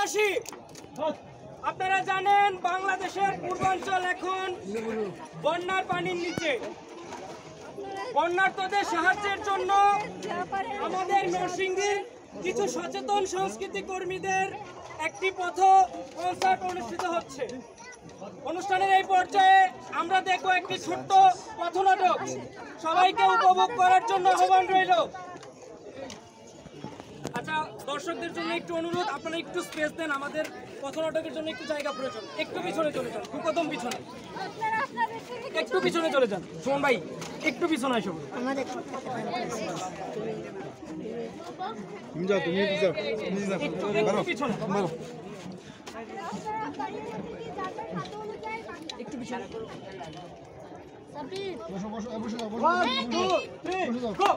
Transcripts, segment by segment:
এলাকাবাসী, আপনারা জানেন বাংলাদেশের পূর্বাঞ্চল এখন বন্যার পানির নিচে। বন্যার্তদের সাহায্যের জন্য আমাদের নরসিংদীর কিছু সচেতন সংস্কৃতি কর্মীদের একটি পথ কনসার্ট অনুষ্ঠিত হচ্ছে। অনুষ্ঠানের এই পর্যায়ে আমরা দেখব একটি ছোট্ট পথনাটক। সবাইকে উপভোগ করার জন্য আহ্বান রইল। আচ্ছা, দর্শকদের জন্য একটু অনুরোধ, আপনারা একটু স্পেস দেন। আমাদের পথনাটকের জন্য একটু জায়গা প্রয়োজন। একটু পিছনে চলে যান, কদম পিছনে, একটু পিছনে চলে যান। সুমন ভাই, একটু পিছনে আসো। একটু পিছনে, একটু পিছনে। বসো বসো বসো বসো। 1 2 3 গো।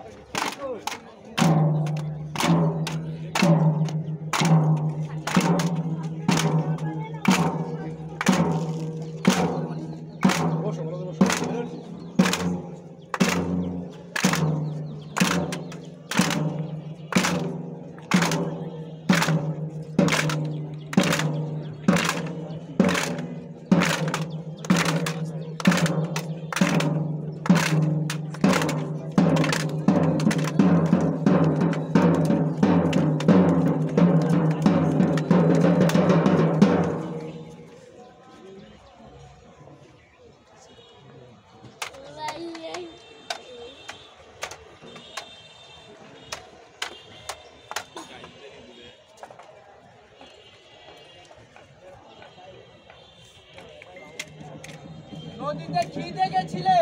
নদীতে খিদে গেছিলে?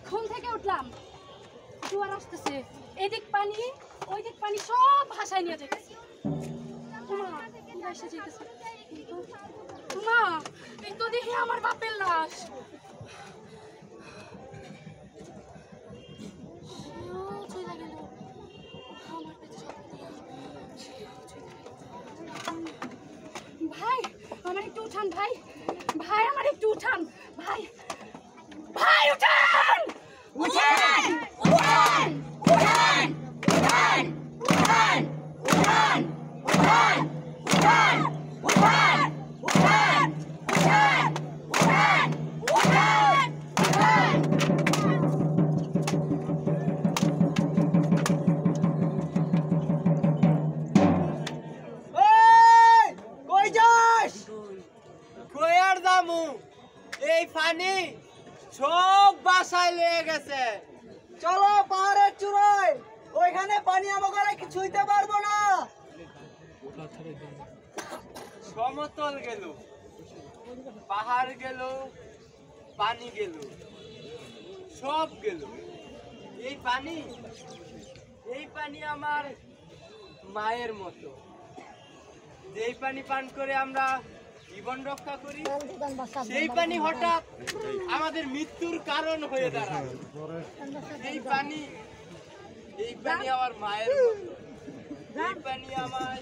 ঘুম থেকে উঠলাম, জোয়ার আসতেছে, এদিক পানি ওই দিক পানি, সব ভাষায় নিয়ে যাইতেছে। মা, এই তো দেখি আমার বাপের লাশ। ভাই আমার একটু উঠান, ভাই ভাই আমার একটু উঠান, ভাই ভাই উঠান উঠান উঠান উঠান উঠান উঠান উঠান উঠান উঠান উঠান উঠান উঠান উঠান উঠান উঠান। এই পানি সব বাসায় লেগে গেছে। চলো পাহাড়ের চূড়ায়, ওইখানে পানি আমাকে কি ছুঁইতে পারবো না। সমতল গেল, পাহাড় গেল, পানি গেল, সব গেল। এই পানি আমার মায়ের মতো। যেই পানি পান করে আমরা জীবন রক্ষা করি, সেই পানি হঠাৎ আমাদের মৃত্যুর কারণ হয়ে দাঁড়ায়। এই পানি আমার মায়ের মতো। এই পানি আমার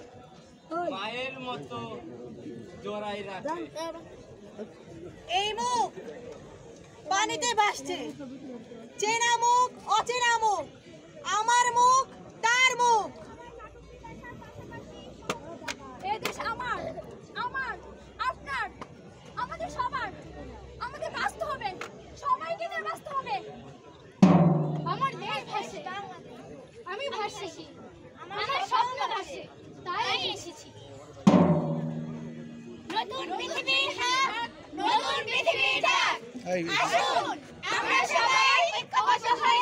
মায়ের মতো জড়াই রাখে। এই মুখ পানিতে ভাসছে, চেনা মুখ অচেনা মুখ, আমার মুখ তার মুখ। এই দেশ আমার, আমার, আপনার, আমাদের সবার। আমাদের বাঁচতে হবে, সবাইকে নিয়ে বাঁচতে হবে। আমার দেশ ভাসে, আমি ভাসছি, আমার স্বপ্ন ভাসে, তাই এসেছি। নতুন পৃথিবীর হাত, নতুন পৃথিবীর ডাক, আসুন আমরা সবাই ঐক্যবদ্ধ হয়ে